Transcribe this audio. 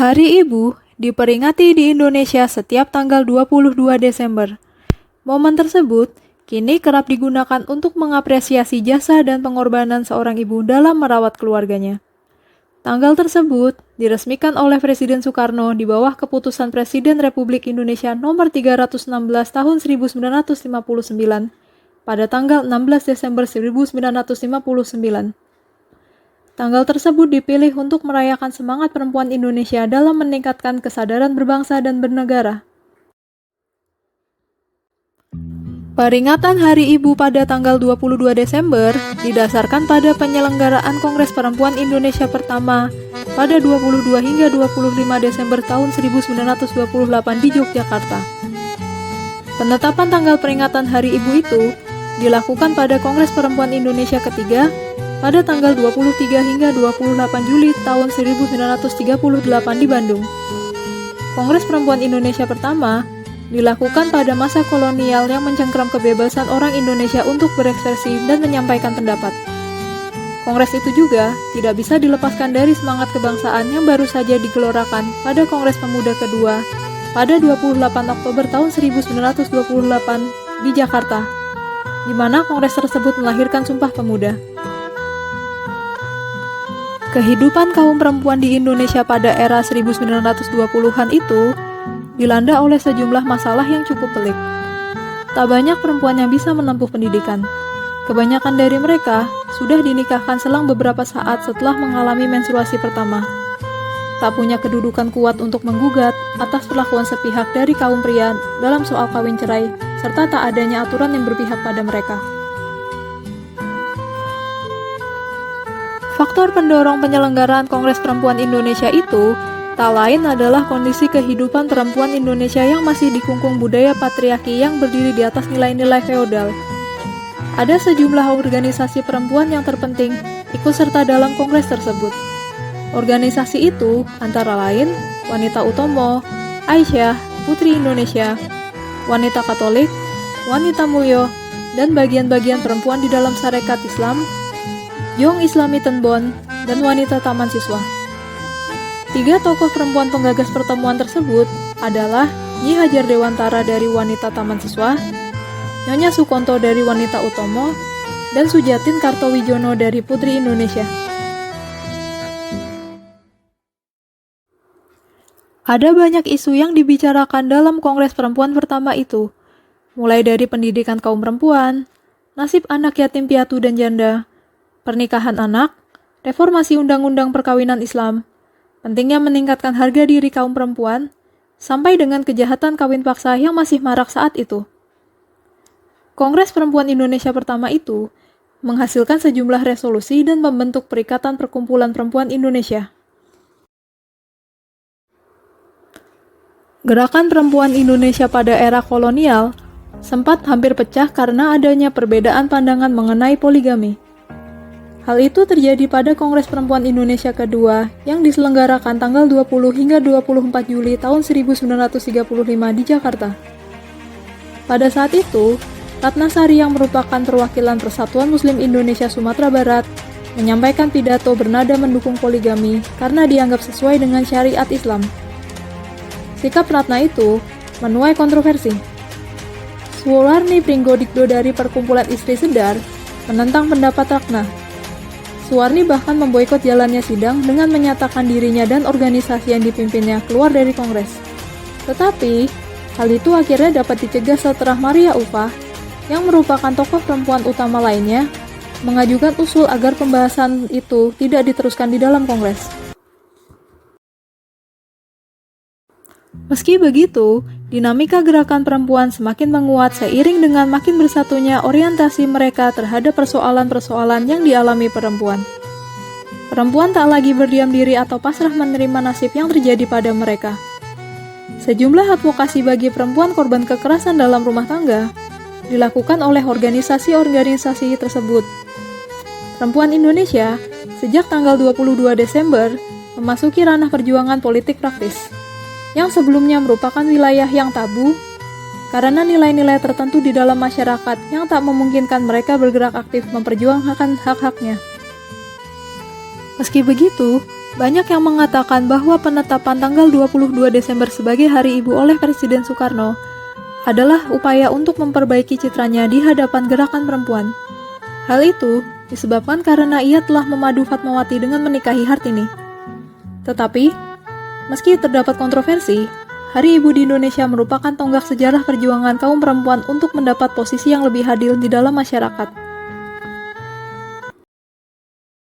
Hari Ibu diperingati di Indonesia setiap tanggal 22 Desember. Momen tersebut kini kerap digunakan untuk mengapresiasi jasa dan pengorbanan seorang ibu dalam merawat keluarganya. Tanggal tersebut diresmikan oleh Presiden Soekarno di bawah keputusan Presiden Republik Indonesia nomor 316 tahun 1959 pada tanggal 16 Desember 1959. Tanggal tersebut dipilih untuk merayakan semangat perempuan Indonesia dalam meningkatkan kesadaran berbangsa dan bernegara. Peringatan Hari Ibu pada tanggal 22 Desember didasarkan pada penyelenggaraan Kongres Perempuan Indonesia pertama pada 22 hingga 25 Desember tahun 1928 di Yogyakarta. Penetapan tanggal peringatan Hari Ibu itu dilakukan pada Kongres Perempuan Indonesia ketiga pada tanggal 23 hingga 28 Juli tahun 1938 di Bandung. Kongres Perempuan Indonesia pertama dilakukan pada masa kolonial yang mencengkeram kebebasan orang Indonesia untuk berekspresi dan menyampaikan pendapat. Kongres itu juga tidak bisa dilepaskan dari semangat kebangsaan yang baru saja digelorakan pada Kongres Pemuda kedua pada 28 Oktober tahun 1928 di Jakarta, di mana kongres tersebut melahirkan Sumpah Pemuda. Kehidupan kaum perempuan di Indonesia pada era 1920-an itu dilanda oleh sejumlah masalah yang cukup pelik. Tak banyak perempuan yang bisa menempuh pendidikan. Kebanyakan dari mereka sudah dinikahkan selang beberapa saat setelah mengalami menstruasi pertama. Tak punya kedudukan kuat untuk menggugat atas perlakuan sepihak dari kaum pria dalam soal kawin cerai, serta tak adanya aturan yang berpihak pada mereka. Faktor pendorong penyelenggaraan Kongres Perempuan Indonesia itu tak lain adalah kondisi kehidupan perempuan Indonesia yang masih dikungkung budaya patriarki yang berdiri di atas nilai-nilai feodal. Ada sejumlah organisasi perempuan yang terpenting ikut serta dalam kongres tersebut. Organisasi itu antara lain Wanita Utomo, Aisyah, Putri Indonesia, Wanita Katolik, Wanita Mulyo, dan bagian-bagian perempuan di dalam Sarekat Islam, Young Islami Tenbon, dan Wanita Taman Siswa. Tiga tokoh perempuan penggagas pertemuan tersebut adalah Nyi Hajar Dewantara dari Wanita Taman Siswa, Nyonya Sukonto dari Wanita Utomo, dan Sujatin Kartowijono dari Putri Indonesia. Ada banyak isu yang dibicarakan dalam Kongres Perempuan pertama itu, mulai dari pendidikan kaum perempuan, nasib anak yatim piatu dan janda, pernikahan anak, reformasi undang-undang perkawinan Islam, pentingnya meningkatkan harga diri kaum perempuan, sampai dengan kejahatan kawin paksa yang masih marak saat itu. Kongres Perempuan Indonesia pertama itu menghasilkan sejumlah resolusi dan membentuk Perikatan Perkumpulan Perempuan Indonesia. Gerakan perempuan Indonesia pada era kolonial sempat hampir pecah karena adanya perbedaan pandangan mengenai poligami. Hal itu terjadi pada Kongres Perempuan Indonesia kedua yang diselenggarakan tanggal 20 hingga 24 Juli tahun 1935 di Jakarta. Pada saat itu, Ratna Sari yang merupakan perwakilan Persatuan Muslim Indonesia Sumatera Barat menyampaikan pidato bernada mendukung poligami karena dianggap sesuai dengan syariat Islam. Sikap Ratna itu menuai kontroversi. Suwarni Pringgodikdo dari Perkumpulan Istri Sedar menentang pendapat Ratna. Suwarni bahkan memboikot jalannya sidang dengan menyatakan dirinya dan organisasi yang dipimpinnya keluar dari Kongres. Tetapi, hal itu akhirnya dapat dicegah setelah Maria Ufah, yang merupakan tokoh perempuan utama lainnya, mengajukan usul agar pembahasan itu tidak diteruskan di dalam Kongres. Meski begitu, dinamika gerakan perempuan semakin menguat seiring dengan makin bersatunya orientasi mereka terhadap persoalan-persoalan yang dialami perempuan. Perempuan tak lagi berdiam diri atau pasrah menerima nasib yang terjadi pada mereka. Sejumlah advokasi bagi perempuan korban kekerasan dalam rumah tangga dilakukan oleh organisasi-organisasi tersebut. Perempuan Indonesia sejak tanggal 22 Desember memasuki ranah perjuangan politik praktis, yang sebelumnya merupakan wilayah yang tabu karena nilai-nilai tertentu di dalam masyarakat yang tak memungkinkan mereka bergerak aktif memperjuangkan hak-haknya. Meski begitu, Banyak yang mengatakan bahwa penetapan tanggal 22 Desember sebagai Hari Ibu oleh Presiden Soekarno adalah upaya untuk memperbaiki citranya di hadapan gerakan perempuan. Hal itu disebabkan karena ia telah memadu Fatmawati dengan menikahi Hartini. Tetapi, meski terdapat kontroversi, Hari Ibu di Indonesia merupakan tonggak sejarah perjuangan kaum perempuan untuk mendapat posisi yang lebih adil di dalam masyarakat.